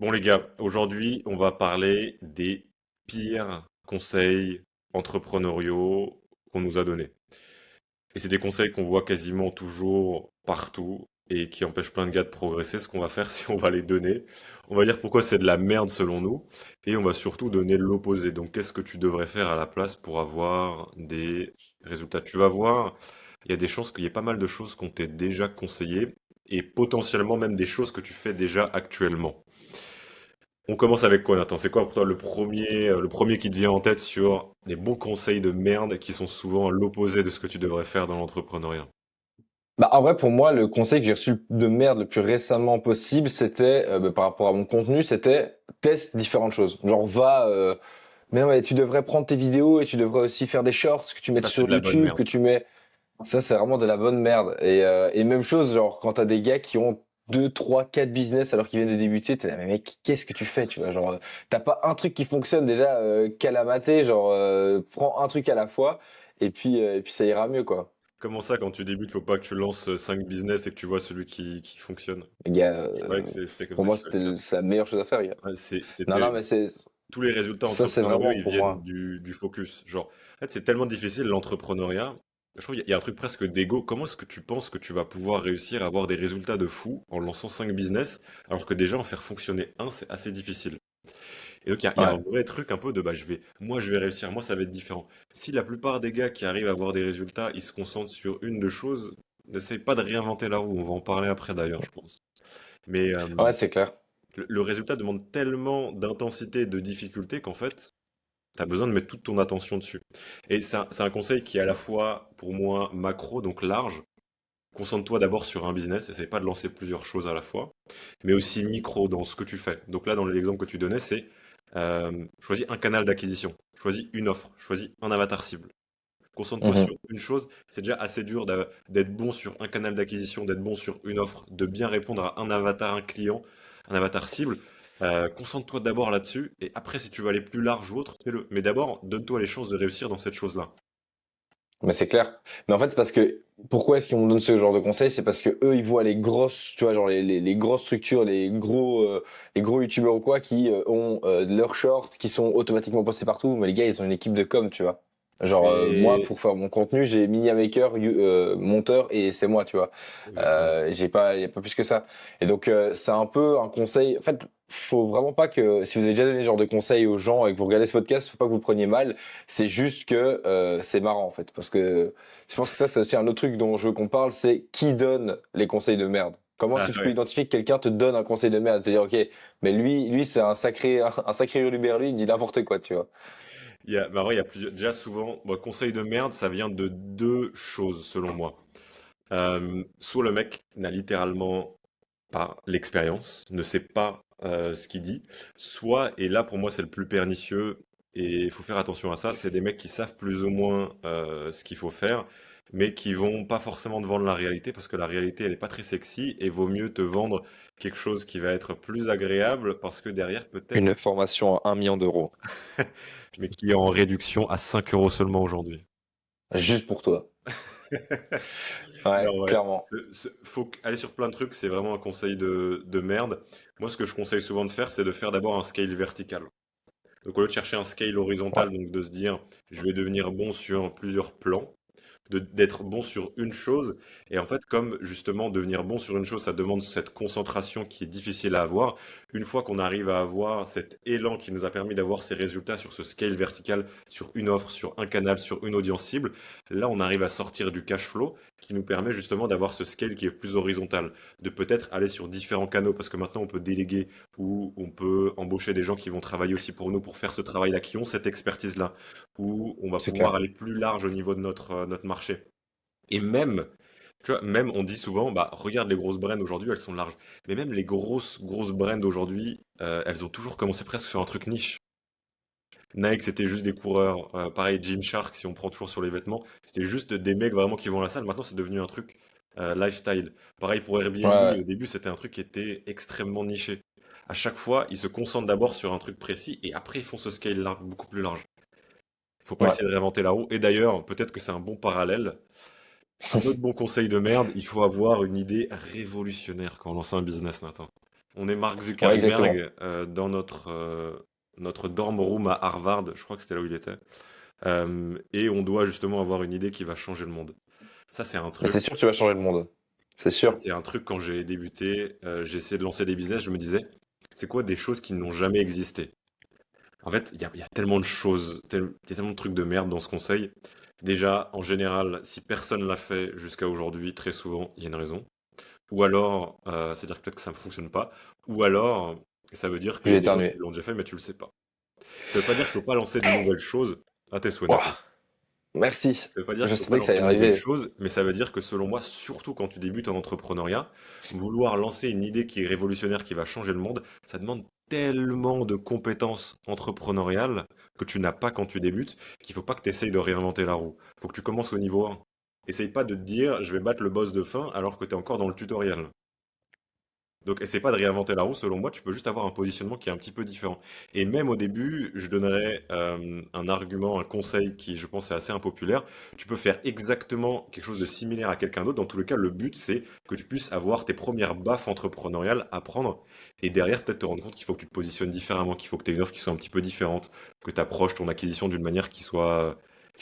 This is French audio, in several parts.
Bon les gars, aujourd'hui on va parler des pires conseils entrepreneuriaux qu'on nous a donnés. Et c'est des conseils qu'on voit quasiment toujours partout et qui empêchent plein de gars de progresser. Ce qu'on va faire, si on va les donner, on va dire pourquoi c'est de la merde selon nous et on va surtout donner l'opposé. Donc qu'est-ce que tu devrais faire à la place pour avoir des résultats? Tu vas voir, il y a des chances qu'il y ait pas mal de choses qu'on t'ait déjà conseillées et potentiellement même des choses que tu fais déjà actuellement. On commence avec quoi, Nathan? C'est quoi pour toi le premier qui te vient en tête sur les bons conseils de merde qui sont souvent l'opposé de ce que tu devrais faire dans l'entrepreneuriat? Bah, en vrai, pour moi, le conseil que j'ai reçu de merde le plus récemment possible, c'était, par rapport à mon contenu, c'était teste différentes choses. Genre, mais non, mais tu devrais prendre tes vidéos et tu devrais aussi faire des shorts que tu mets Ça, c'est sur de la bonne YouTube, merde. que tu mets. Ça, c'est vraiment de la bonne merde. Et même chose, genre, quand t'as des gars qui ont 2, 3, 4 business alors qu'ils viennent de débuter, t'es là, mais mec, qu'est-ce que tu fais, tu vois? Genre, t'as pas un truc qui fonctionne déjà, qu'à la mater, genre, prends un truc à la fois et puis ça ira mieux, quoi. Comment ça, quand tu débutes, faut pas que tu lances 5 business et que tu vois celui qui fonctionne? Les gars, Je croyais que c'était comme pour ça moi, qu'il fallait faire. c'est la meilleure chose à faire, les gars. Ouais, Non, c'était non, mais c'est tous les résultats ça, c'est entrepreneuriaux, vraiment ils pour viennent moi. du focus. Genre, en fait, c'est tellement difficile l'entrepreneuriat. Je trouve qu'il y a un truc presque d'ego. Comment est-ce que tu penses que tu vas pouvoir réussir à avoir des résultats de fou en lançant 5 business, alors que déjà en faire fonctionner un, c'est assez difficile? Et donc, il y a un Ouais. vrai truc un peu de, bah, moi, je vais réussir, moi, ça va être différent. Si la plupart des gars qui arrivent à avoir des résultats, ils se concentrent sur une de choses, n'essaye pas de réinventer la roue. On va en parler après d'ailleurs, je pense. Mais Ouais, c'est clair. le résultat demande tellement d'intensité et de difficulté qu'en fait, tu as besoin de mettre toute ton attention dessus. Et c'est un conseil qui est à la fois, pour moi, macro, donc large. Concentre-toi d'abord sur un business, essaye pas de lancer plusieurs choses à la fois, mais aussi micro dans ce que tu fais. Donc là, dans l'exemple que tu donnais, c'est choisis un canal d'acquisition, choisis une offre, choisis un avatar cible. Concentre-toi sur Mhm. une chose, c'est déjà assez dur d'être bon sur un canal d'acquisition, d'être bon sur une offre, de bien répondre à un avatar, un client, un avatar cible. Concentre-toi d'abord là-dessus, et après, si tu veux aller plus large ou autre, fais-le. Mais d'abord, donne-toi les chances de réussir dans cette chose-là. Mais c'est clair. Mais en fait, c'est parce que pourquoi est-ce qu'on me donne ce genre de conseils? C'est parce que eux, ils voient les grosses, tu vois, genre les grosses structures, les gros youtubeurs ou quoi, qui ont leurs shorts qui sont automatiquement postés partout. Mais les gars, ils ont une équipe de com, tu vois. Genre, moi, C'est pour faire mon contenu, j'ai Media Maker, monteur, et c'est moi, tu vois. exactement. Y a pas plus que ça. Et donc, c'est un peu un conseil. En fait, faut vraiment pas que, si vous avez déjà donné ce genre de conseils aux gens et que vous regardez ce podcast, faut pas que vous le preniez mal. C'est juste que c'est marrant en fait, parce que je pense que ça c'est aussi un autre truc dont je veux qu'on parle, c'est qui donne les conseils de merde. Comment est-ce Ah que tu peux ouais. identifier que quelqu'un te donne un conseil de merde, te dire ok, mais lui c'est un sacré hurluberlu, il dit n'importe quoi, tu vois. Bah, en vrai, il y a plusieurs. Déjà, souvent, bon, conseil de merde, ça vient de deux choses, selon moi. Soit le mec n'a littéralement pas l'expérience, ne sait pas ce qu'il dit, soit, et là pour moi c'est le plus pernicieux, et il faut faire attention à ça, c'est des mecs qui savent plus ou moins ce qu'il faut faire, mais qui vont pas forcément te vendre la réalité, parce que la réalité elle est pas très sexy, et vaut mieux te vendre quelque chose qui va être plus agréable, parce que derrière peut-être, Une formation à 1 million d'euros, mais qui est en réduction à 5 euros seulement aujourd'hui. juste pour toi. Ouais, Non, ouais. clairement. Faut aller sur plein de trucs, c'est vraiment un conseil de merde. Moi, ce que je conseille souvent de faire, c'est de faire d'abord un scale vertical. Donc, au lieu de chercher un scale Ouais. horizontal, donc de se dire, je vais devenir bon sur plusieurs plans, d'être bon sur une chose. Et en fait, comme justement devenir bon sur une chose, ça demande cette concentration qui est difficile à avoir. Une fois qu'on arrive à avoir cet élan qui nous a permis d'avoir ces résultats sur ce scale vertical, sur une offre, sur un canal, sur une audience cible, là, on arrive à sortir du cash flow qui nous permet justement d'avoir ce scale qui est plus horizontal, de peut-être aller sur différents canaux parce que maintenant on peut déléguer ou on peut embaucher des gens qui vont travailler aussi pour nous pour faire ce travail-là, qui ont cette expertise-là où on va C'est pouvoir clair. aller plus large au niveau de notre marché. Et même, tu vois, même on dit souvent, bah regarde les grosses brands aujourd'hui, elles sont larges. Mais même les grosses brands aujourd'hui, elles ont toujours commencé presque sur un truc niche. Nike, c'était juste des coureurs. Pareil, Gymshark, si on prend toujours sur les vêtements, c'était juste des mecs vraiment qui vont à la salle. Maintenant, c'est devenu un truc lifestyle. Pareil pour Ouais, Airbnb, ouais. au début, c'était un truc qui était extrêmement niché. À chaque fois, ils se concentrent d'abord sur un truc précis et après, ils font ce scale beaucoup plus large. Il faut pas Ouais. essayer de réinventer la roue. Et d'ailleurs, peut-être que c'est un bon parallèle. Un autre bon conseil de merde, il faut avoir une idée révolutionnaire quand on lance un business, Nathan. On est Mark Ouais, exactement. Zuckerberg dans notre dorm room à Harvard, je crois que c'était là où il était. Et on doit justement avoir une idée qui va changer le monde. Ça, c'est un Mais c'est truc. sûr que tu vas changer le monde. C'est Ça, sûr. c'est un truc quand j'ai débuté, j'ai essayé de lancer des business, je me disais, c'est quoi des choses qui n'ont jamais existé? En fait, il y a tellement de choses, il y a tellement de trucs de merde dans ce conseil. Déjà, en général, si personne l'a fait jusqu'à aujourd'hui, très souvent, il y a une raison. Ou alors, c'est-à-dire que peut-être que ça ne fonctionne pas. Ou alors, ça veut dire qu'il y J'ai a des gens qui éternué. l'ont déjà fait, mais tu le sais pas. Ça veut pas dire qu'il faut pas lancer de nouvelles choses. À tes souhaits, Nathan. Ouah, merci. Ça veut pas dire Je qu'il faut pas savais que ça lancer allait de nouvelles arriver. choses, mais ça veut dire que selon moi, surtout quand tu débutes en entrepreneuriat, vouloir lancer une idée qui est révolutionnaire, qui va changer le monde, ça demande tellement de compétences entrepreneuriales que tu n'as pas quand tu débutes, qu'il faut pas que tu essayes de réinventer la roue. Faut que tu commences au niveau 1. Essaye pas de te dire, je vais battre le boss de fin alors que tu es encore dans le tutoriel. Donc, essaie pas de réinventer la roue, selon moi, tu peux juste avoir un positionnement qui est un petit peu différent. Et même au début, je donnerais un argument, un conseil qui, je pense, est assez impopulaire. Tu peux faire exactement quelque chose de similaire à quelqu'un d'autre. Dans tous les cas, le but, c'est que tu puisses avoir tes premières baffes entrepreneuriales à prendre. Et derrière, peut-être te rendre compte qu'il faut que tu te positionnes différemment, qu'il faut que tu aies une offre qui soit un petit peu différente, que tu approches ton acquisition d'une manière qui soit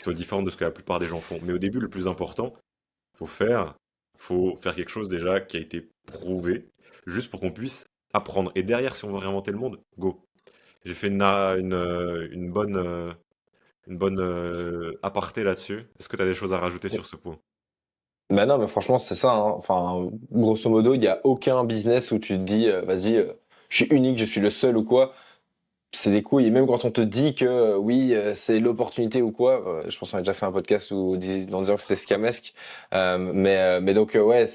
différente de ce que la plupart des gens font. Mais au début, le plus important, faut faire, faut faire quelque chose déjà qui a été prouvé, juste pour qu'on puisse apprendre. Et derrière, si on veut réinventer le monde, go. J'ai fait une bonne aparté là-dessus. Est-ce que tu as des choses à rajouter sur ce point? Bah non, mais franchement, c'est ça, hein. Enfin, grosso modo, il n'y a aucun business où tu te dis, vas-y, je suis unique, je suis le seul ou quoi. C'est des couilles. Et même quand on te dit que oui, c'est l'opportunité ou quoi, je pense qu'on a déjà fait un podcast en disant que c'est scamesque. Mais donc, ouais,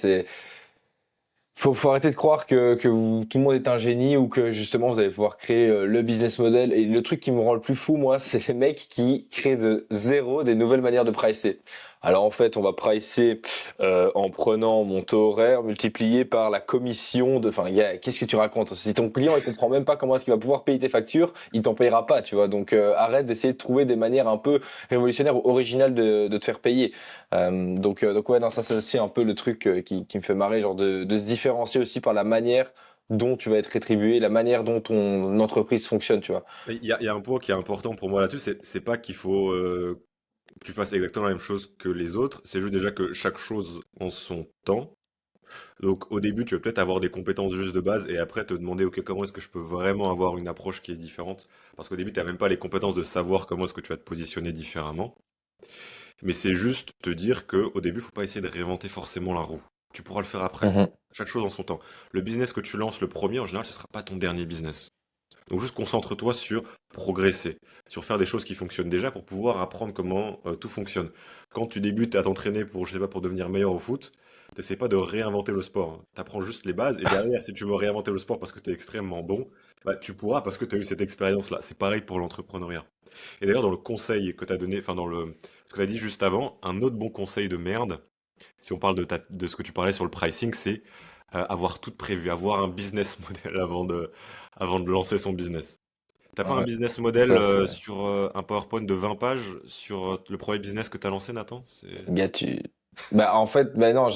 faut arrêter de croire que tout le monde est un génie ou que justement vous allez pouvoir créer le business model. Et le truc qui me rend le plus fou, moi, c'est les mecs qui créent de zéro des nouvelles manières de pricer. Alors en fait, on va pricer en prenant mon taux horaire multiplié par la commission de. Enfin, gars, qu'est-ce que tu racontes? Si ton client il comprend même pas comment est-ce qu'il va pouvoir payer tes factures, il t'en payera pas, tu vois. Donc arrête d'essayer de trouver des manières un peu révolutionnaires ou originales de te faire payer. Donc ouais, non, ça c'est aussi un peu le truc qui me fait marrer, genre de se différencier aussi par la manière dont tu vas être rétribué, la manière dont ton entreprise fonctionne, tu vois. Il y a un point qui est important pour moi là-dessus, c'est pas qu'il faut que tu fasses exactement la même chose que les autres, c'est juste déjà que chaque chose en son temps. Donc au début, tu vas peut-être avoir des compétences juste de base et après te demander, ok, comment est-ce que je peux vraiment avoir une approche qui est différente? Parce qu'au début, tu n'as même pas les compétences de savoir comment est-ce que tu vas te positionner différemment. Mais c'est juste te dire que au début, faut pas essayer de réinventer forcément la roue. Tu pourras le faire après. Mhm. Chaque chose en son temps. Le business que tu lances le premier, en général, ce sera pas ton dernier business. Donc juste concentre-toi sur progresser, sur faire des choses qui fonctionnent déjà pour pouvoir apprendre comment tout fonctionne. Quand tu débutes à t'entraîner pour, je sais pas, pour devenir meilleur au foot, t'essaies pas de réinventer le sport. Tu apprends juste les bases et derrière, si tu veux réinventer le sport parce que tu es extrêmement bon, bah, tu pourras parce que tu as eu cette expérience-là. C'est pareil pour l'entrepreneuriat. Et d'ailleurs, dans le conseil que tu as donné, enfin ce que tu as dit juste avant, un autre bon conseil de merde, si on parle de ce que tu parlais sur le pricing, c'est avoir tout prévu, avoir un business model avant de lancer son business. T'as pas un Ouais, business model ça c'est. sur un PowerPoint de 20 pages sur le premier business que tu as lancé, Nathan? Gars, tu. Bah en fait, bah non,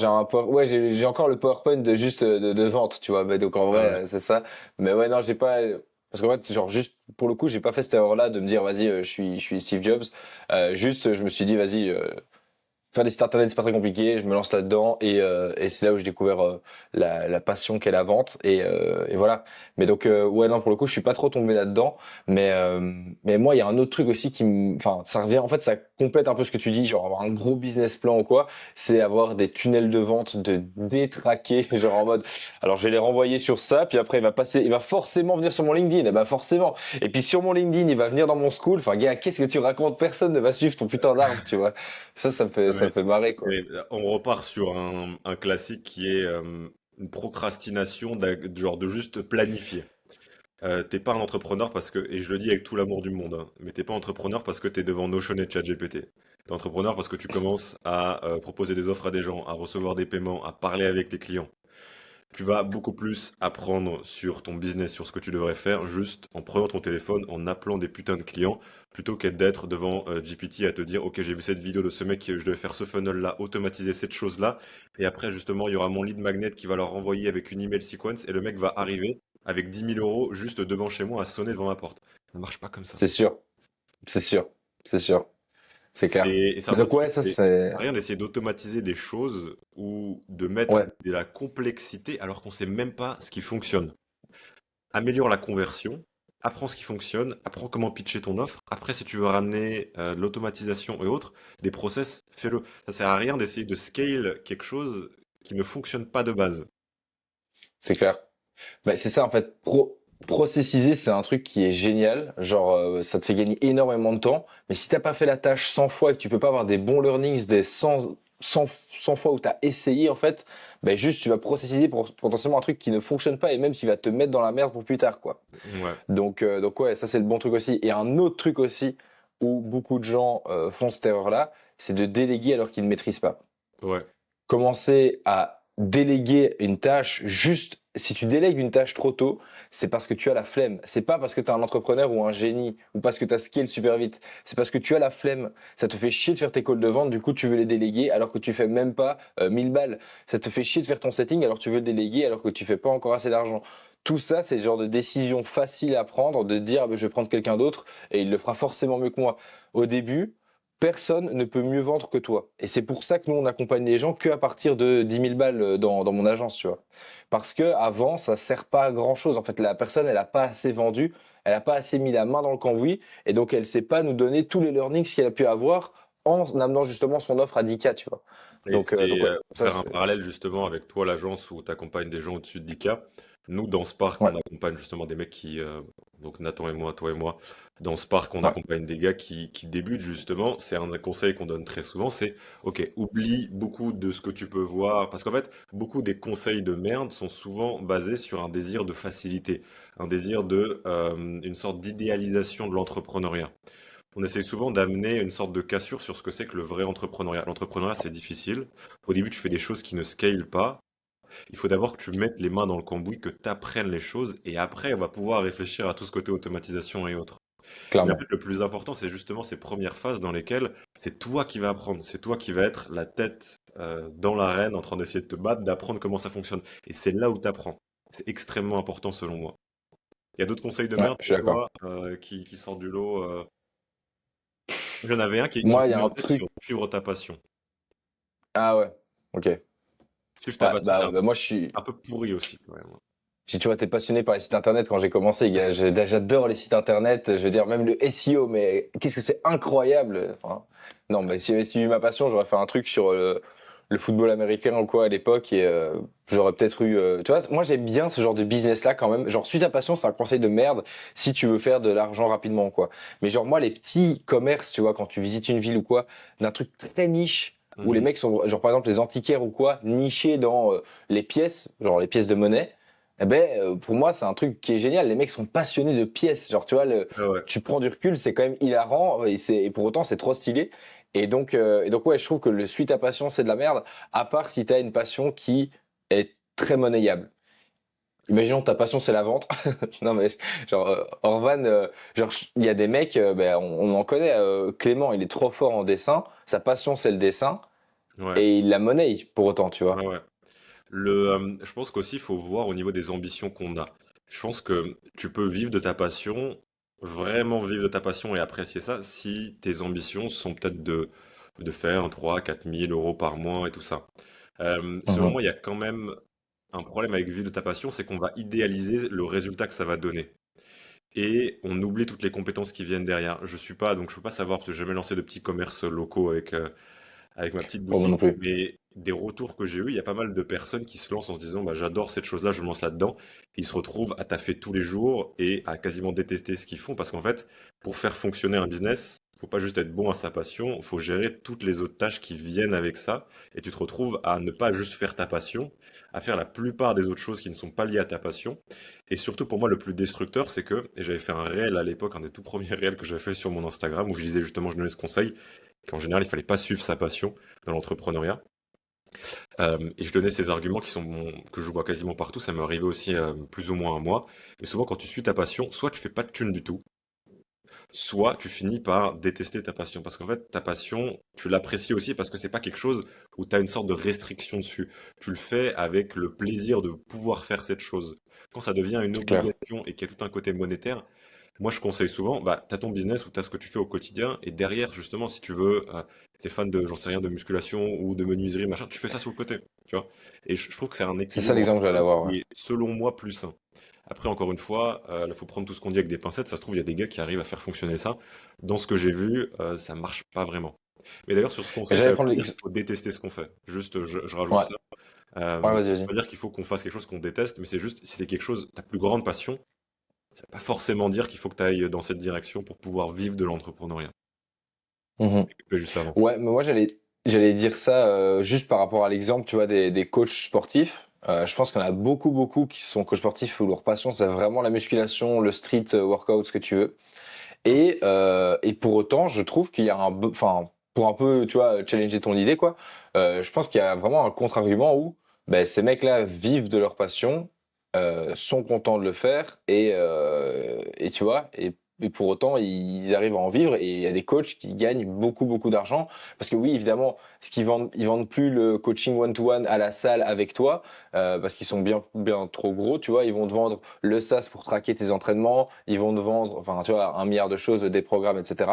ouais, j'ai encore le PowerPoint de juste de vente, tu vois. Bah, donc en vrai, Ah ouais. c'est ça. Mais ouais, non, j'ai pas. Parce qu'en fait, genre juste pour le coup, j'ai pas fait cette erreur-là de me dire, vas-y, je suis Steve Jobs. Juste, je me suis dit, vas-y. Faire des sites internet, c'est pas très compliqué. Je me lance là-dedans et c'est là où j'ai découvert la passion qu'est la vente et voilà. Mais donc ouais non pour le coup je suis pas trop tombé là-dedans. Mais moi il y a un autre truc aussi enfin ça revient en fait ça complète un peu ce que tu dis genre avoir un gros business plan ou quoi. C'est avoir des tunnels de vente de détraquer genre en mode alors je vais les renvoyer sur ça puis après il va forcément venir sur mon LinkedIn et bah forcément et puis sur mon LinkedIn il va venir dans mon school. Enfin gars qu'est-ce que tu racontes? Personne ne va suivre ton putain d'arbre tu vois. Ça me fait, Ah, ça me mais, fait marrer, quoi. mais on repart sur un classique qui est une procrastination genre de juste planifier. T'es pas un entrepreneur parce que, et je le dis avec tout l'amour du monde, hein, mais t'es pas entrepreneur parce que t'es devant Notion et ChatGPT. T'es entrepreneur parce que tu commences à proposer des offres à des gens, à recevoir des paiements, à parler avec tes clients. Tu vas beaucoup plus apprendre sur ton business, sur ce que tu devrais faire, juste en prenant ton téléphone, en appelant des putains de clients, plutôt qu'être d'être devant GPT à te dire, ok, j'ai vu cette vidéo de ce mec, je devais faire ce funnel-là, automatiser cette chose-là, et après, justement, il y aura mon lead magnet qui va leur renvoyer avec une email sequence, et le mec va arriver. avec 10 000 € juste devant chez moi à sonner devant ma porte. Ça ne marche pas comme ça. C'est sûr, c'est sûr, c'est sûr, c'est clair. Et c'est un Mais peu le donc truc, ouais, ça c'est ça c'est... sert à rien d'essayer d'automatiser des choses ou de mettre Ouais, de la complexité alors qu'on sait même pas ce qui fonctionne. Améliore la conversion, apprends ce qui fonctionne, apprends comment pitcher ton offre. Après, si tu veux ramener de l'automatisation et autres, des process, fais-le. Ça sert à rien d'essayer de scale quelque chose qui ne fonctionne pas de base. c'est clair. Bah, c'est ça en fait, processiser c'est un truc qui est génial, genre ça te fait gagner énormément de temps, mais si t'as pas fait la tâche 100 fois et que tu peux pas avoir des bons learnings des 100 fois où t'as essayé en fait, bah, juste tu vas processiser pour potentiellement un truc qui ne fonctionne pas et même qui va te mettre dans la merde pour plus tard quoi. Ouais, Donc ouais, ça c'est le bon truc aussi. Et un autre truc aussi où beaucoup de gens font cette erreur-là, c'est de déléguer alors qu'ils ne maîtrisent pas. ouais. Commencer à déléguer une tâche juste si tu délègues une tâche trop tôt, c'est parce que tu as la flemme. C'est pas parce que tu es un entrepreneur ou un génie ou parce que tu as scale super vite. C'est parce que tu as la flemme. Ça te fait chier de faire tes calls de vente, du coup tu veux les déléguer alors que tu fais même pas 1000 balles. Ça te fait chier de faire ton setting alors que tu veux le déléguer alors que tu fais pas encore assez d'argent. Tout ça, c'est le genre de décision facile à prendre, de dire ah, ben, je vais prendre quelqu'un d'autre et il le fera forcément mieux que moi. Au début, personne ne peut mieux vendre que toi. Et c'est pour ça que nous, on accompagne les gens qu'à partir de 10 000 balles dans mon agence, tu vois. Parce que avant, ça sert pas à grand chose. En fait, la personne, elle a pas assez vendu, elle a pas assez mis la main dans le cambouis, et donc elle sait pas nous donner tous les learnings qu'elle a pu avoir en amenant justement son offre à 10K, tu vois. Et Donc c'est ouais, pour ça faire un c'est. parallèle justement avec toi, l'agence où tu accompagnes des gens au-dessus de 10K. Nous, dans Spark, Ouais, on accompagne justement des mecs donc Nathan et moi, toi et moi, dans Spark, on ouais. accompagne des gars qui débutent justement. C'est un conseil qu'on donne très souvent, c'est, ok, oublie beaucoup de ce que tu peux voir, parce qu'en fait, beaucoup des conseils de merde sont souvent basés sur un désir de facilité, un désir une sorte d'idéalisation de l'entrepreneuriat. On essaie souvent d'amener une sorte de cassure sur ce que c'est que le vrai entrepreneuriat. L'entrepreneuriat, c'est difficile. Au début, tu fais des choses qui ne scalent pas. Il faut d'abord que tu mettes les mains dans le cambouis, que tu apprennes les choses, et après, on va pouvoir réfléchir à tout ce côté automatisation et autres. Mais en fait, Clairement. le plus important, c'est justement ces premières phases dans lesquelles c'est toi qui vas apprendre, c'est toi qui vas être la tête dans l'arène en train d'essayer de te battre, d'apprendre comment ça fonctionne. Et c'est là où tu apprends. C'est extrêmement important selon moi. Il y a d'autres conseils de Ouais, merde je suis pour d'accord. toi qui sortent du lot. J'en avais un qui Moi, me il y a venait un en tête sur truc. suivre ta passion. Ah ouais, ok. Suivre ta Ouais, passion, c'est bah, bah moi je suis. un peu pourri aussi, quand même. J'ai toujours été passionné par les sites internet quand j'ai commencé. Gars. J'adore les sites internet. Je veux dire, même le SEO, mais qu'est-ce que c'est incroyable. Enfin, non, mais si j'avais suivi ma passion, j'aurais fait un truc sur le football américain ou quoi à l'époque et j'aurais peut-être eu. Tu vois, moi j'aime bien ce genre de business-là quand même. Genre, suis ta passion, c'est un conseil de merde si tu veux faire de l'argent rapidement, quoi. Mais genre, moi, les petits commerces, tu vois, quand tu visites une ville ou quoi, d'un truc très niche où les Mhm. mecs sont, genre par exemple les antiquaires ou quoi, nichés dans les pièces, genre les pièces de monnaie. Eh ben, pour moi, c'est un truc qui est génial. Les mecs sont passionnés de pièces. Genre, tu vois, Ah ouais. tu prends du recul, c'est quand même hilarant et pour autant, c'est trop stylé. Et donc, ouais, je trouve que le suite à passion, c'est de la merde, à part si tu as une passion qui est très monnayable. Imaginons ta passion, c'est la vente. Non, mais genre, Orvan, genre, il y a des mecs, ben, on en connaît. Clément, il est trop fort en dessin. Sa passion, c'est le dessin. Ouais. Et il la monnaie pour autant, tu vois. Ouais, ouais. Je pense qu'aussi, il faut voir au niveau des ambitions qu'on a. Je pense que tu peux vivre de ta passion, vraiment vivre de ta passion et apprécier ça, si tes ambitions sont peut-être de faire 3 000 à 4 000 € par mois et tout ça. Selon Mhm. moi, il y a quand même un problème avec vivre de ta passion, c'est qu'on va idéaliser le résultat que ça va donner. Et on oublie toutes les compétences qui viennent derrière. Je suis pas, donc je peux pas savoir parce que j'ai jamais lancé de petits commerces locaux avec ma petite Pas moi non boutique, plus. mais des retours que j'ai eus, il y a pas mal de personnes qui se lancent en se disant bah, j'adore cette chose-là, je me lance là-dedans. Ils se retrouvent à taffer tous les jours et à quasiment détester ce qu'ils font parce qu'en fait, pour faire fonctionner un business, faut pas juste être bon à sa passion, faut gérer toutes les autres tâches qui viennent avec ça et tu te retrouves à ne pas juste faire ta passion, à faire la plupart des autres choses qui ne sont pas liées à ta passion. Et surtout pour moi, le plus destructeur, c'est que, et j'avais fait un réel à l'époque, un des tout premiers réels que j'avais fait sur mon Instagram où je disais justement, je donnais ce conseil, qu'en général, il fallait pas suivre sa passion dans l'entrepreneuriat. Et je donnais ces arguments que je vois quasiment partout, ça m'est arrivé aussi plus ou moins à moi. Mais souvent, quand tu suis ta passion, soit tu fais pas de thunes du tout, soit tu finis par détester ta passion. Parce qu'en fait, ta passion, tu l'apprécies aussi parce que c'est pas quelque chose où tu as une sorte de restriction dessus. Tu le fais avec le plaisir de pouvoir faire cette chose. Quand ça devient une C'est clair. obligation et qu'il y a tout un côté monétaire, moi je conseille souvent, bah, tu as ton business ou tu as ce que tu fais au quotidien, et derrière, justement, si tu veux, t'es fan de, j'en sais rien, de musculation ou de menuiserie, machin, tu fais ça sur le côté, tu vois. Et je trouve que c'est un C'est ça équilibre l'exemple que entre j'allais deux avoir, ouais. qui est, selon moi, plus sain. Après, encore une fois, il faut prendre tout ce qu'on dit avec des pincettes. Ça se trouve, il y a des gars qui arrivent à faire fonctionner ça. Dans ce que j'ai vu, ça marche pas vraiment. Mais d'ailleurs, sur ce Mais conseil, ça j'allais veut pas prendre dire qu'il l'exemple. faut détester ce qu'on fait. Juste, je rajoute Ouais, ça. ouais, Ça vas-y, veut vas-y. pas dire qu'il faut qu'on fasse quelque chose qu'on déteste, mais c'est juste, si c'est quelque chose, ta plus grande passion, ça veut pas forcément dire qu'il faut que tu ailles dans cette direction pour pouvoir vivre de l'entrepreneuriat. Mhm. Que juste avant. Ouais, mais moi j'allais dire ça juste par rapport à l'exemple, tu vois, des coachs sportifs. Je pense qu'il y en a beaucoup, beaucoup qui sont coachs sportifs où leur passion, c'est vraiment la musculation, le street workout, ce que tu veux. Et pour autant, je trouve qu'il y a enfin, pour un peu, tu vois, challenger ton idée, quoi, je pense qu'il y a vraiment un contre-argument où ben, ces mecs-là vivent de leur passion, sont contents de le faire, et tu vois, et pour autant, ils arrivent à en vivre, et il y a des coachs qui gagnent beaucoup, beaucoup d'argent, parce que oui, évidemment, ils vendent plus le coaching one-to-one à la salle avec toi, parce qu'ils sont bien, bien trop gros, tu vois, ils vont te vendre le SaaS pour traquer tes entraînements, ils vont te vendre, enfin, tu vois, un milliard de choses, des programmes, etc.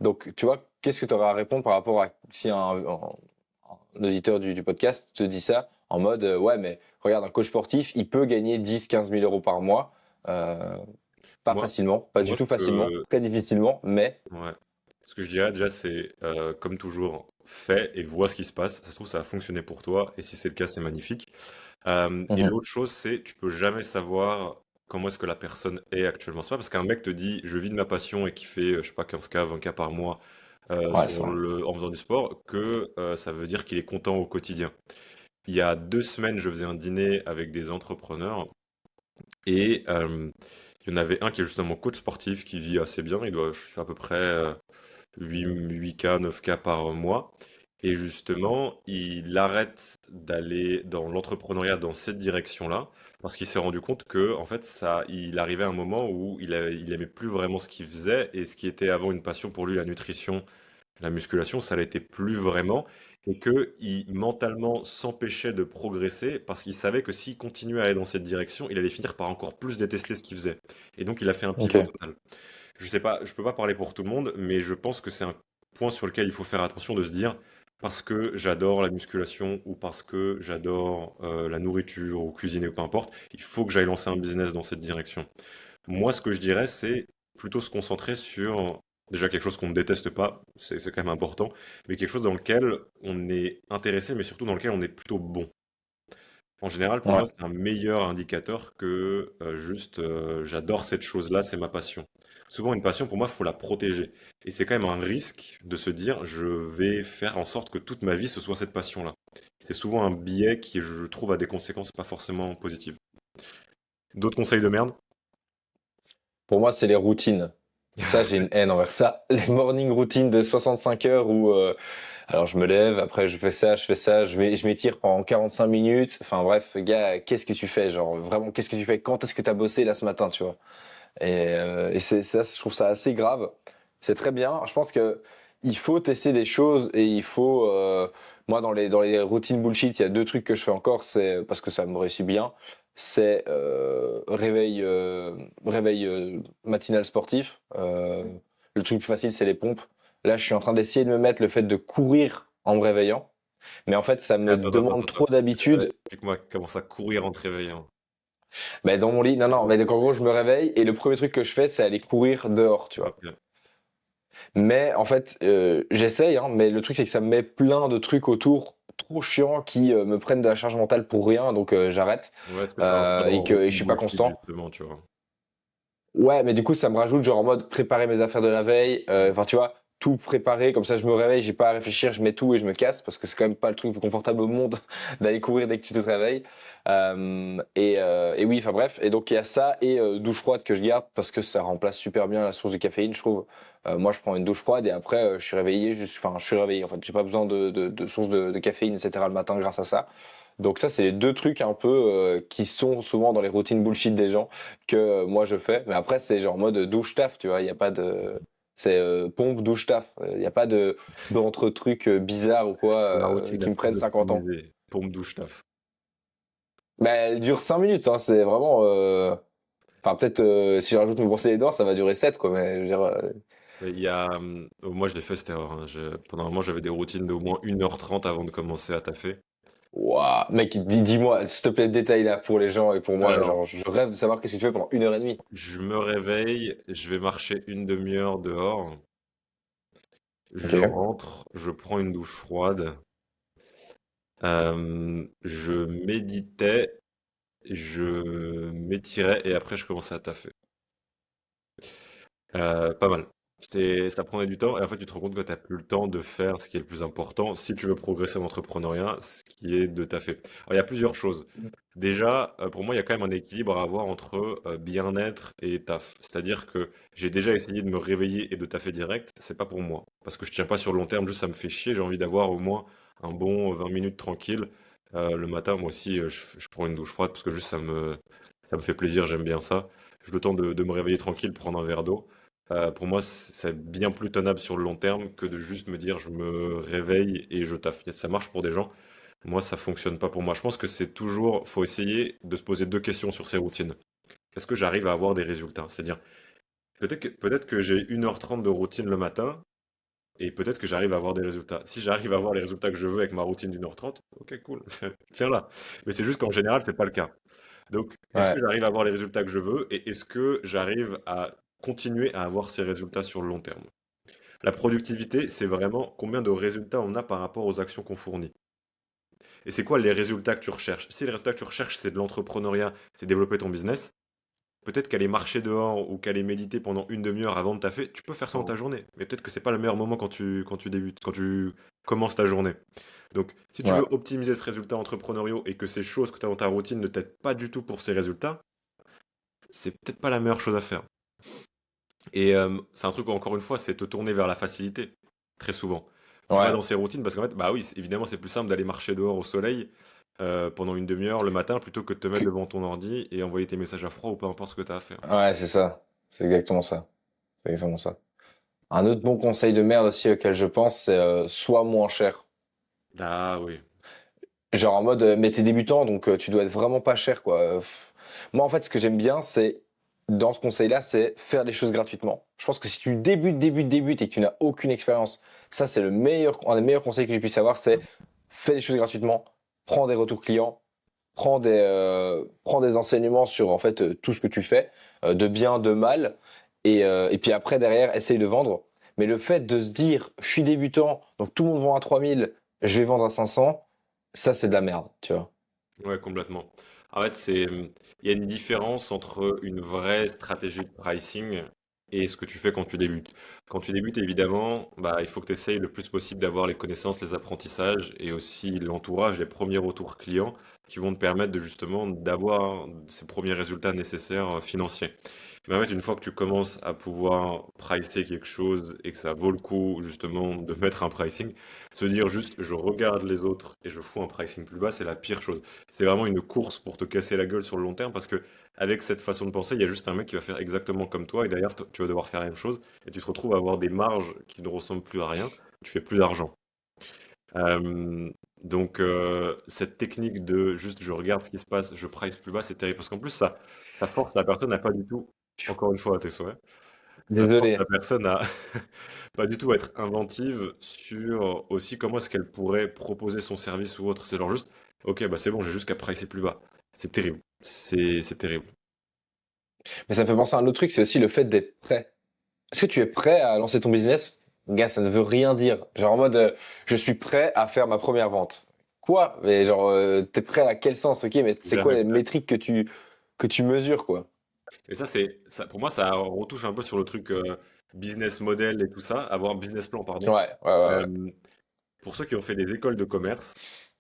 Donc, tu vois, qu'est-ce que tu auras à répondre par rapport à si un auditeur du podcast te dit ça en mode, ouais, mais regarde, un coach sportif, il peut gagner 10 15 000 euros par mois, euh, pas Moi, facilement, pas du moi, tout facilement, très difficilement, mais ouais. Ce que je dirais déjà, c'est comme toujours, fais et vois ce qui se passe. Ça se trouve, ça va fonctionner pour toi, et si c'est le cas, c'est magnifique. Et mhm, l'autre chose, c'est tu peux jamais savoir comment est-ce que la personne est actuellement. C'est pas parce qu'un mec te dit je vis de ma passion et qui fait, je sais pas, 15K 20K par mois ouais, c'est vrai. en faisant du sport, que ça veut dire qu'il est content au quotidien. Il y a 2 semaines, je faisais un dîner avec des entrepreneurs et il y en avait un qui est justement coach sportif qui vit assez bien. Je fais à peu près 8K 9K par mois. Et justement, il arrête d'aller dans l'entrepreneuriat dans cette direction-là parce qu'il s'est rendu compte que, en fait, il arrivait à un moment où il aimait plus vraiment ce qu'il faisait, et ce qui était avant une passion pour lui, la nutrition, la musculation, ça l'était plus vraiment, et que il mentalement s'empêchait de progresser parce qu'il savait que s'il continuait à aller dans cette direction, il allait finir par encore plus détester ce qu'il faisait. Et donc, il a fait un Ok. pivot total. Je sais pas, je peux pas parler pour tout le monde, mais je pense que c'est un point sur lequel il faut faire attention, de se dire, parce que j'adore la musculation ou parce que j'adore la nourriture ou cuisiner ou peu importe, il faut que j'aille lancer un business dans cette direction. Moi, ce que je dirais, c'est plutôt se concentrer sur déjà quelque chose qu'on ne déteste pas, c'est quand même important, mais quelque chose dans lequel on est intéressé, mais surtout dans lequel on est plutôt bon. En général, pour moi, Ouais. c'est un meilleur indicateur que juste j'adore cette chose-là, c'est ma passion. Souvent, une passion, pour moi, il faut la protéger. Et c'est quand même un risque de se dire, je vais faire en sorte que toute ma vie, ce soit cette passion-là. C'est souvent un biais qui, je trouve, a des conséquences pas forcément positives. D'autres conseils de merde? Pour moi, c'est les routines. Ça, j'ai une haine envers ça. Les morning routines de 65 heures où, alors je me lève, après je fais ça, je m'étire pendant 45 minutes. Enfin bref, gars, qu'est-ce que tu fais? Genre vraiment, qu'est-ce que tu fais? Quand est-ce que tu as bossé là ce matin, tu vois? Et c'est ça, je trouve ça assez grave. C'est très bien. Je pense que il faut tester des choses et il faut. Moi, dans les routines bullshit, il y a deux trucs que je fais encore, c'est parce que ça me réussit bien. C'est réveil matinal sportif. Le truc plus facile, c'est les pompes. Là, je suis en train d'essayer de me mettre le fait de courir en me réveillant, mais en fait, ça me demande trop Attends. d'habitude. Explique-moi comment ça courir en te réveillant. Mais dans mon lit, non, non, mais donc en gros, je me réveille et le premier truc que je fais, c'est aller courir dehors, tu vois. Ok. Mais en fait, j'essaye, hein, mais le truc, c'est que ça me met plein de trucs autour trop chiants qui me prennent de la charge mentale pour rien, donc j'arrête Ouais, est-ce que ça rentre pas dans et je routine suis pas bullshit, constant. justement, tu vois? Ouais, mais du coup, ça me rajoute genre en mode préparer mes affaires de la veille, enfin tu vois, tout préparer, comme ça je me réveille, j'ai pas à réfléchir, je mets tout et je me casse, parce que c'est quand même pas le truc le plus confortable au monde d'aller courir dès que tu te réveilles. Et oui, enfin bref, et donc il y a ça et douche froide que je garde parce que ça remplace super bien la source de caféine, je trouve. Moi, je prends une douche froide et après je suis réveillé, enfin je suis réveillé, en fait, j'ai pas besoin de source de caféine, etc. le matin grâce à ça. Donc ça, c'est les deux trucs un peu qui sont souvent dans les routines bullshit des gens que moi je fais. Mais après, c'est genre mode douche taf, tu vois. Il n'y a pas de. C'est pompe, douche taf. Il n'y a pas d'entre trucs bizarres ou quoi C'est la routine la qui me plus prennent 50 ans. optimisée. Pompe douche taf. Mais elle dure 5 minutes, hein. C'est vraiment. Enfin, peut-être si je rajoute me brosser les dents, ça va durer 7 quoi. Mais je veux dire, Mais il y a, moi je l'ai fait cette erreur, hein. Pendant un moment, j'avais des routines d'au moins 1h30 avant de commencer à taffer. waouh, mec, dis-moi, s'il te plaît, détail là pour les gens et pour moi. Alors, Genre, je rêve de savoir qu'est-ce que tu fais pendant 1 heure et demie. je me réveille, je vais marcher une demi-heure dehors, je Ok. rentre, je prends une douche froide, je méditais, je m'étirais et après je commençais à taffer. Pas mal. Ça prenait du temps et en fait tu te rends compte que tu n'as plus le temps de faire ce qui est le plus important si tu veux progresser en entrepreneuriat, ce qui est de taffer. Alors il y a plusieurs choses. Déjà, pour moi, il y a quand même un équilibre à avoir entre bien-être et taf. C'est-à-dire que j'ai déjà essayé de me réveiller et de taffer direct, c'est pas pour moi. Parce que je tiens pas sur le long terme, juste ça me fait chier, j'ai envie d'avoir au moins un bon 20 minutes tranquille. Le matin, moi aussi, je prends une douche froide parce que juste ça me fait plaisir, j'aime bien ça. J'ai le temps de me réveiller tranquille, prendre un verre d'eau. Pour moi, c'est bien plus tenable sur le long terme que de juste me dire je me réveille et je taffe. Ça marche pour des gens. Moi, ça fonctionne pas pour moi. Je pense que c'est toujours, faut essayer de se poser deux questions sur ces routines. Est-ce que j'arrive à avoir des résultats? C'est-à-dire, peut-être que j'ai 1h30 de routine le matin et peut-être que j'arrive à avoir des résultats. Si j'arrive à avoir les résultats que je veux avec ma routine d'1h30, ok, cool, tiens là. Mais c'est juste qu'en général, c'est pas le cas. Donc, est-ce que Ouais. j'arrive à avoir les résultats que je veux et est-ce que j'arrive à continuer à avoir ces résultats sur le long terme? La productivité, c'est vraiment combien de résultats on a par rapport aux actions qu'on fournit. Et c'est quoi les résultats que tu recherches? Si les résultats que tu recherches, c'est de l'entrepreneuriat, c'est développer ton business, peut-être qu'aller marcher dehors ou qu'aller méditer pendant une demi-heure avant de taffer, tu peux faire ça dans ta journée. Mais peut-être que c'est pas le meilleur moment quand tu débutes, quand tu commences ta journée. Donc, si tu Ouais. veux optimiser ce résultat entrepreneurial et que ces choses que tu as dans ta routine ne t'aident pas du tout pour ces résultats, c'est peut-être pas la meilleure chose à faire. Et c'est un truc, encore une fois, c'est te tourner vers la facilité, très souvent. Tu vas Ouais. dans ces routines parce qu'en fait, bah oui, évidemment, c'est plus simple d'aller marcher dehors au soleil pendant une demi-heure le matin plutôt que de te mettre Que- devant ton ordi et envoyer tes messages à froid ou peu importe ce que tu as à faire. Ouais, c'est ça. C'est exactement ça. C'est exactement ça. Un autre bon conseil de merde aussi auquel je pense, c'est sois moins cher. Ah oui, Genre en mode, mais t'es débutant, donc tu dois être vraiment pas cher, quoi. Moi, en fait, ce que j'aime bien, c'est, dans ce conseil-là, c'est faire les choses gratuitement. Je pense que si tu débutes et que tu n'as aucune expérience, ça, c'est un des meilleurs conseils que tu puisses avoir, c'est fais les choses gratuitement, prends des retours clients, prends des enseignements sur, en fait, tout ce que tu fais, de bien, de mal, et puis après, derrière, essaye de vendre. Mais le fait de se dire, je suis débutant, donc tout le monde vend à 3 000, je vais vendre à 500, ça, c'est de la merde, tu vois. ouais, complètement. En fait, il y a une différence entre une vraie stratégie de pricing et ce que tu fais quand tu débutes. Quand tu débutes, évidemment, bah, il faut que tu essayes le plus possible d'avoir les connaissances, les apprentissages et aussi l'entourage, les premiers retours clients qui vont te permettre de justement d'avoir ces premiers résultats nécessaires financiers. Mais en fait, une fois que tu commences à pouvoir pricer quelque chose et que ça vaut le coup justement de mettre un pricing, se dire juste je regarde les autres et je fous un pricing plus bas, c'est la pire chose. C'est vraiment une course pour te casser la gueule sur le long terme parce que avec cette façon de penser, il y a juste un mec qui va faire exactement comme toi et d'ailleurs tu vas devoir faire la même chose et tu te retrouves à avoir des marges qui ne ressemblent plus à rien, tu fais plus d'argent. Euh, donc cette technique de juste je regarde ce qui se passe, je price plus bas, c'est terrible parce qu'en plus ça force la personne à pas du tout, encore une fois à tes souhaits, ça force la Désolé. personne à pas du tout être inventive sur aussi comment est-ce qu'elle pourrait proposer son service ou autre. C'est genre juste, ok, bah c'est bon, j'ai juste qu'à pricer plus bas. C'est terrible. C'est terrible. Mais ça me fait penser à un autre truc, c'est aussi le fait d'être prêt. Est-ce que tu es prêt à lancer ton business? Gars, ça ne veut rien dire. Genre en mode, je suis prêt à faire ma première vente. Quoi? Mais genre, t'es prêt à quel sens? Ok, mais c'est quoi Jamais les prêt. métriques que tu mesures, quoi? Et ça, pour moi, ça retouche un peu sur le truc business model et tout ça, avoir un business plan, pardon. Ouais. Euh, pour ceux qui ont fait des écoles de commerce,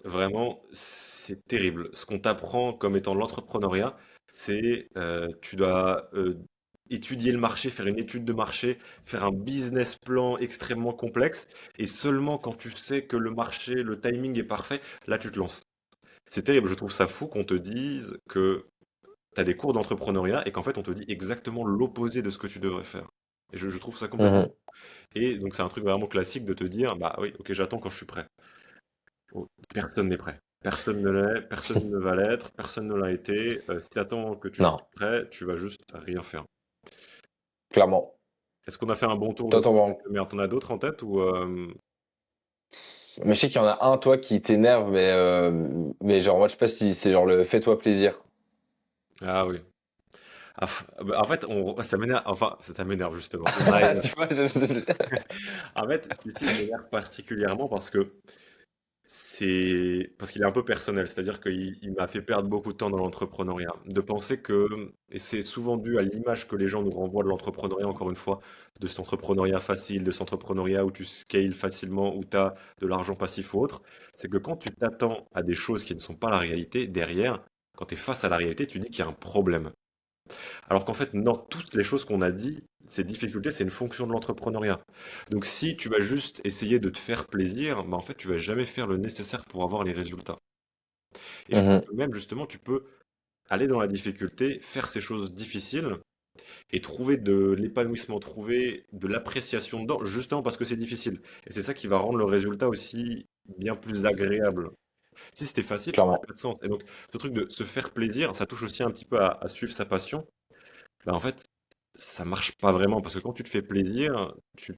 vraiment, c'est terrible. Ce qu'on t'apprend comme étant l'entrepreneuriat, c'est tu dois étudier le marché, faire une étude de marché, faire un business plan extrêmement complexe, et seulement quand tu sais que le marché, le timing est parfait, là tu te lances. C'est terrible, je trouve ça fou qu'on te dise que tu as des cours d'entrepreneuriat et qu'en fait on te dit exactement l'opposé de ce que tu devrais faire. Et je trouve ça complètement. Mhm. Et donc c'est un truc vraiment classique de te dire, bah oui, ok, j'attends quand je suis prêt. Oh, personne n'est prêt. Personne ne l'est, personne ne va l'être, personne ne l'a été. Si tu attends que tu sois Non, prêt, tu vas juste rien faire. clairement. Est-ce qu'on a fait un bon tour de Toi, t'en conseils vas de merde? T'en as d'autres en tête ou Mais je sais qu'il y en a un, toi, qui t'énerve, mais genre, moi, je sais pas si c'est genre le fais-toi plaisir. Ah oui. Ah, bah, en fait, ça m'énerve. Enfin, ça m'énerve justement. On arrive. Tu vois, En fait, celui-ci, il m'énerve particulièrement parce que parce qu'il est un peu personnel, c'est-à-dire qu'il m'a fait perdre beaucoup de temps dans l'entrepreneuriat. De penser que, et c'est souvent dû à l'image que les gens nous renvoient de l'entrepreneuriat, encore une fois, de cet entrepreneuriat facile, de cet entrepreneuriat où tu scales facilement, où tu as de l'argent passif ou autre, c'est que quand tu t'attends à des choses qui ne sont pas la réalité, derrière, quand tu es face à la réalité, tu dis qu'il y a un problème. Alors qu'en fait, non, toutes les choses qu'on a dit, ces difficultés, c'est une fonction de l'entrepreneuriat. Donc si tu vas juste essayer de te faire plaisir, bah en fait, tu vas jamais faire le nécessaire pour avoir les résultats. Et je trouve Mhm. que même justement, tu peux aller dans la difficulté, faire ces choses difficiles et trouver de l'épanouissement, trouver de l'appréciation dedans, justement parce que c'est difficile. Et c'est ça qui va rendre le résultat aussi bien plus agréable. Si c'était facile, ça n'aurait Clairement. pas de sens. Et donc, ce truc de se faire plaisir, ça touche aussi un petit peu à suivre sa passion. Bah, en fait, ça marche pas vraiment parce que quand tu te fais plaisir, tu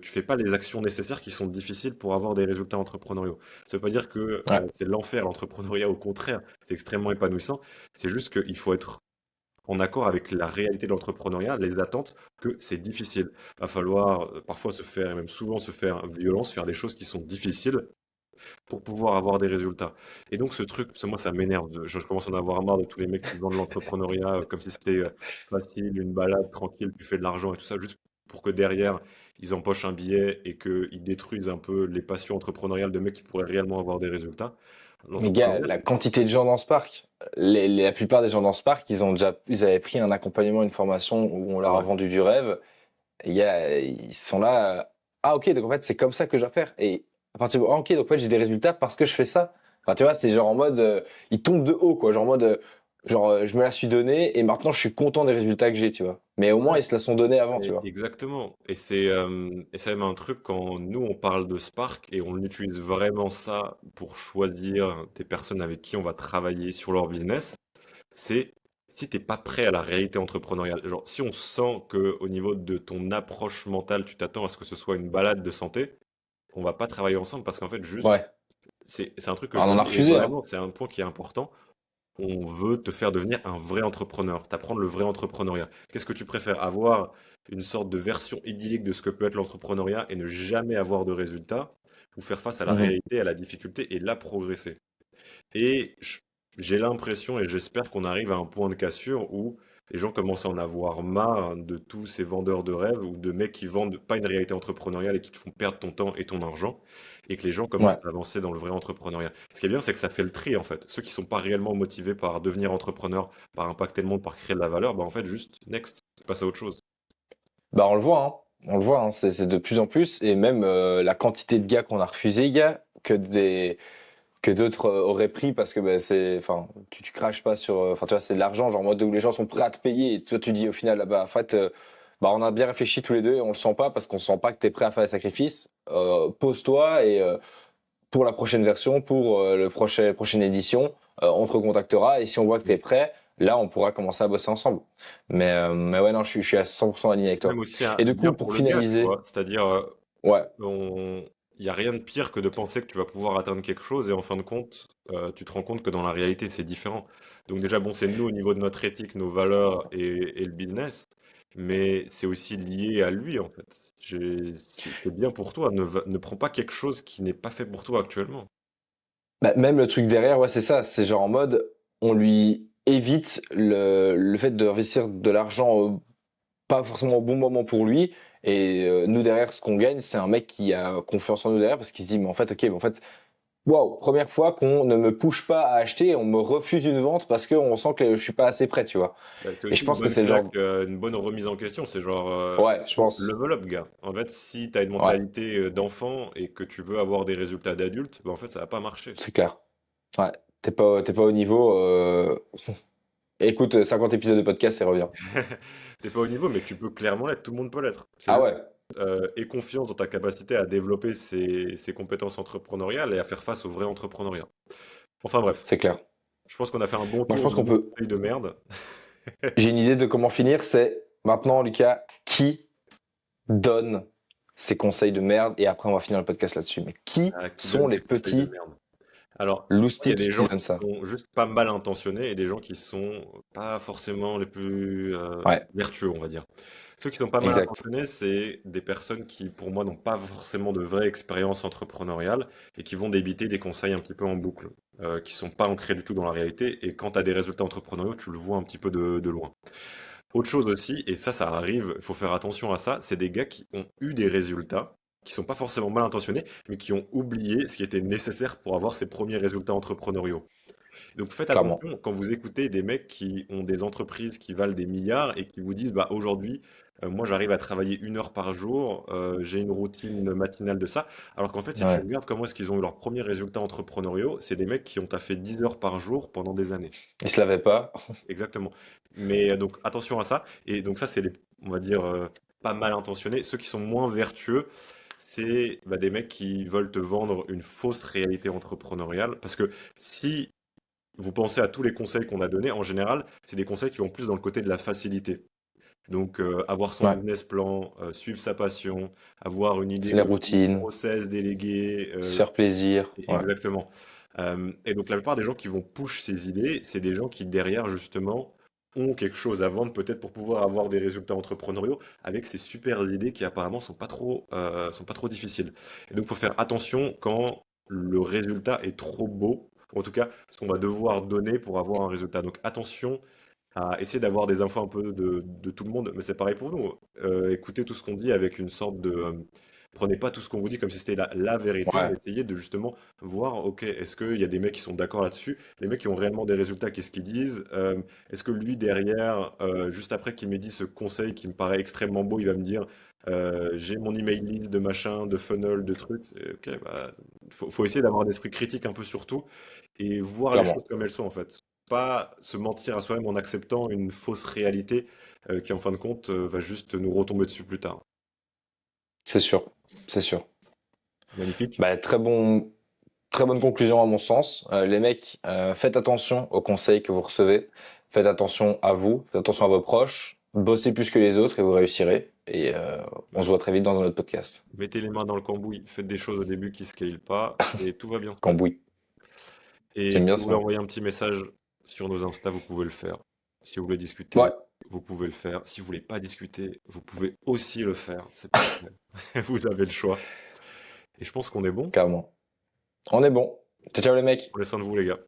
fais pas les actions nécessaires qui sont difficiles pour avoir des résultats entrepreneuriaux. Ça veut pas dire que Ouais. c'est l'enfer, l'entrepreneuriat, au contraire, c'est extrêmement épanouissant. C'est juste qu'il faut être en accord avec la réalité de l'entrepreneuriat, les attentes, que c'est difficile. Va falloir parfois se faire, et même souvent se faire violence, faire des choses qui sont difficiles pour pouvoir avoir des résultats. Et donc ce truc, parce que moi ça m'énerve, je commence à en avoir marre de tous les mecs qui vendent l'entrepreneuriat comme si c'était facile, une balade tranquille, tu fais de l'argent et tout ça, juste pour que derrière ils empochent un billet et qu'ils détruisent un peu les passions entrepreneuriales de mecs qui pourraient réellement avoir des résultats. Mais gars, L'entrepreneuriat, la quantité de gens dans ce parc, la plupart des gens dans ce parc, ils avaient pris un accompagnement, une formation où on ah leur a ouais. vendu du rêve. Et gars, ils sont là. Ah, ok, donc en fait, c'est comme ça que je dois faire. Et à partir de, ah, ok, donc en fait, j'ai des résultats parce que je fais ça. Enfin, tu vois, c'est genre en mode, ils tombent de haut, quoi. Genre en mode, je me la suis donnée et maintenant je suis content des résultats que j'ai, tu vois. Mais au moins, Ouais. ils se la sont donnés avant, tu Et vois. exactement. Et c'est même un truc quand nous on parle de Spark et on utilise vraiment ça pour choisir des personnes avec qui on va travailler sur leur business. C'est si t'es pas prêt à la réalité entrepreneuriale. Genre, si on sent que au niveau de ton approche mentale, tu t'attends à ce que ce soit une balade de santé, on va pas travailler ensemble parce qu'en fait, juste, Ouais. c'est un truc que Bah, je on en a dis et refusé, hein. vraiment, c'est un point qui est important. On veut te faire devenir un vrai entrepreneur, t'apprendre le vrai entrepreneuriat. Qu'est-ce que tu préfères? Avoir une sorte de version idyllique de ce que peut être l'entrepreneuriat et ne jamais avoir de résultats, ou faire face à la Mhm. réalité, à la difficulté et là progresser? Et j'ai l'impression et j'espère qu'on arrive à un point de cassure où les gens commencent à en avoir marre de tous ces vendeurs de rêves ou de mecs qui vendent pas une réalité entrepreneuriale et qui te font perdre ton temps et ton argent et que les gens commencent Ouais. à avancer dans le vrai entrepreneuriat. Ce qui est bien, c'est que ça fait le tri en fait. Ceux qui sont pas réellement motivés par devenir entrepreneur, par impacter le monde, par créer de la valeur, bah en fait juste next, passe à autre chose. Bah, on le voit, hein. On le voit, hein. C'est de plus en plus. Et même la quantité de gars qu'on a refusé, gars, que d'autres auraient pris parce que bah, enfin, tu craches pas sur, enfin, tu vois, c'est de l'argent, genre en mode où les gens sont prêts à te payer et toi tu dis au final, ah bah, en fait, bah, on a bien réfléchi tous les deux et on le sent pas parce qu'on sent pas que t'es prêt à faire les sacrifices. Pose-toi et pour la prochaine version, pour prochaine édition, on te recontactera et si on voit que t'es Mm. prêt, là, on pourra commencer à bosser ensemble. Mais ouais, non, je suis à 100% aligné avec Même toi. aussi Et du coup, bien pour pour le gars, tu finaliser, vois. C'est-à-dire, ouais. il n'y a rien de pire que de penser que tu vas pouvoir atteindre quelque chose et en fin de compte, tu te rends compte que dans la réalité, c'est différent. Donc déjà, bon, c'est nous au niveau de notre éthique, nos valeurs et le business, mais c'est aussi lié à lui, en fait. C'est bien pour toi. Ne prends pas quelque chose qui n'est pas fait pour toi actuellement. Bah, même le truc derrière, ouais, c'est ça. C'est genre en mode, on lui évite le fait d'investir de l'argent pas forcément au bon moment pour lui. Et nous derrière, ce qu'on gagne, c'est un mec qui a confiance en nous derrière parce qu'il se dit, mais en fait, ok, mais en fait, waouh, première fois qu'on ne me push pas à acheter, on me refuse une vente parce qu'on sent que je suis pas assez prêt, tu vois. Bah, c'est Et je aussi une pense que bonne c'est le claque, genre, une bonne remise en question. C'est genre, ouais, je pense, level up, gars. En fait, si tu as une ouais, mentalité d'enfant et que tu veux avoir des résultats d'adulte, bah, en fait, ça va pas marcher. c'est clair. Ouais. t'es pas au niveau. Écoute 50 épisodes de podcast et reviens. T'es pas au niveau, mais tu peux clairement l'être. Tout le monde peut l'être. C'est Ah juste ouais, aie confiance dans ta capacité à développer ses compétences entrepreneuriales et à faire face au vrai entrepreneuriat. Enfin bref, c'est clair. je pense qu'on a fait un bon Moi, je tour pense de qu'on nos peut. conseils de merde. J'ai une idée de comment finir. C'est maintenant, Lucas, qui donne ses conseils de merde et après on va finir le podcast là-dessus. Mais qui Qui sont donne les des conseils de petits merde. Alors, il y a des loustiques qui gens donnent qui ça? sont juste pas mal intentionnés et des gens qui sont pas forcément les plus Ouais, vertueux, on va dire. Ceux qui sont pas mal exact. intentionnés, c'est des personnes qui, pour moi, n'ont pas forcément de vraie expérience entrepreneuriale et qui vont débiter des conseils un petit peu en boucle, qui sont pas ancrés du tout dans la réalité. Et quand tu as des résultats entrepreneuriaux, tu le vois un petit peu de loin. Autre chose aussi, et ça arrive, il faut faire attention à ça, c'est des gars qui ont eu des résultats, qui sont pas forcément mal intentionnés, mais qui ont oublié ce qui était nécessaire pour avoir ces premiers résultats entrepreneuriaux. Donc faites Clairement. attention quand vous écoutez des mecs qui ont des entreprises qui valent des milliards et qui vous disent bah aujourd'hui moi j'arrive à travailler 1 heure par jour, j'ai une routine matinale de ça. Alors qu'en fait si tu Ouais. regardes comment est-ce qu'ils ont eu leurs premiers résultats entrepreneuriaux, c'est des mecs qui ont taffé 10 heures par jour pendant des années. Ils se lavaient pas. Exactement. Mais donc attention à ça. Et donc ça c'est les, on va dire, pas mal intentionnés. Ceux qui sont moins vertueux, c'est bah, des mecs qui veulent te vendre une fausse réalité entrepreneuriale. Parce que si vous pensez à tous les conseils qu'on a donnés, en général, c'est des conseils qui vont plus dans le côté de la facilité. Donc, avoir son Ouais. business plan, suivre sa passion, avoir une idée Les coaching, routines, process délégué, se faire plaisir. Ouais. exactement. Et donc, la plupart des gens qui vont push ces idées, c'est des gens qui, derrière, justement, ont quelque chose à vendre, peut-être pour pouvoir avoir des résultats entrepreneuriaux avec ces super idées qui, apparemment, sont pas trop difficiles. Et donc, il faut faire attention quand le résultat est trop beau, ou en tout cas, ce qu'on va devoir donner pour avoir un résultat. Donc, attention à essayer d'avoir des infos un peu de tout le monde, mais c'est pareil pour nous. Écoutez tout ce qu'on dit avec une sorte de... prenez pas tout ce qu'on vous dit comme si c'était la vérité, mais Ouais. essayez de justement voir, ok, est-ce qu'il y a des mecs qui sont d'accord là-dessus, les mecs qui ont réellement des résultats, qu'est-ce qu'ils disent, est-ce que lui derrière, juste après qu'il m'ait dit ce conseil qui me paraît extrêmement beau, il va me dire, j'ai mon email list de machin, de funnel, de trucs, ok, bah, faut essayer d'avoir un esprit critique un peu sur tout et voir les choses Clairement. comme elles sont en fait pas se mentir à soi-même en acceptant une fausse réalité qui, en fin de compte, va juste nous retomber dessus plus tard. C'est sûr. C'est sûr. Magnifique. Bah, très bonne conclusion à mon sens. Les mecs, faites attention aux conseils que vous recevez. Faites attention à vous. Faites attention à vos proches. Bossez plus que les autres et vous réussirez. Et on se Ouais. voit très vite dans un autre podcast. Mettez les mains dans le cambouis, faites des choses au début qui ne scalent pas et tout va bien se passer. Cambouis. Et J'aime si bien vous ce voulez mot. envoyer un petit message sur nos Insta, vous pouvez le faire. Si vous voulez Ouais, discuter, vous pouvez le faire. Si vous voulez pas discuter, vous pouvez aussi le faire. C'est pas grave. Vous avez le choix. Et je pense qu'on est bon. clairement. On est bon. Ciao, ciao les mecs. Prenez soin de vous, les gars.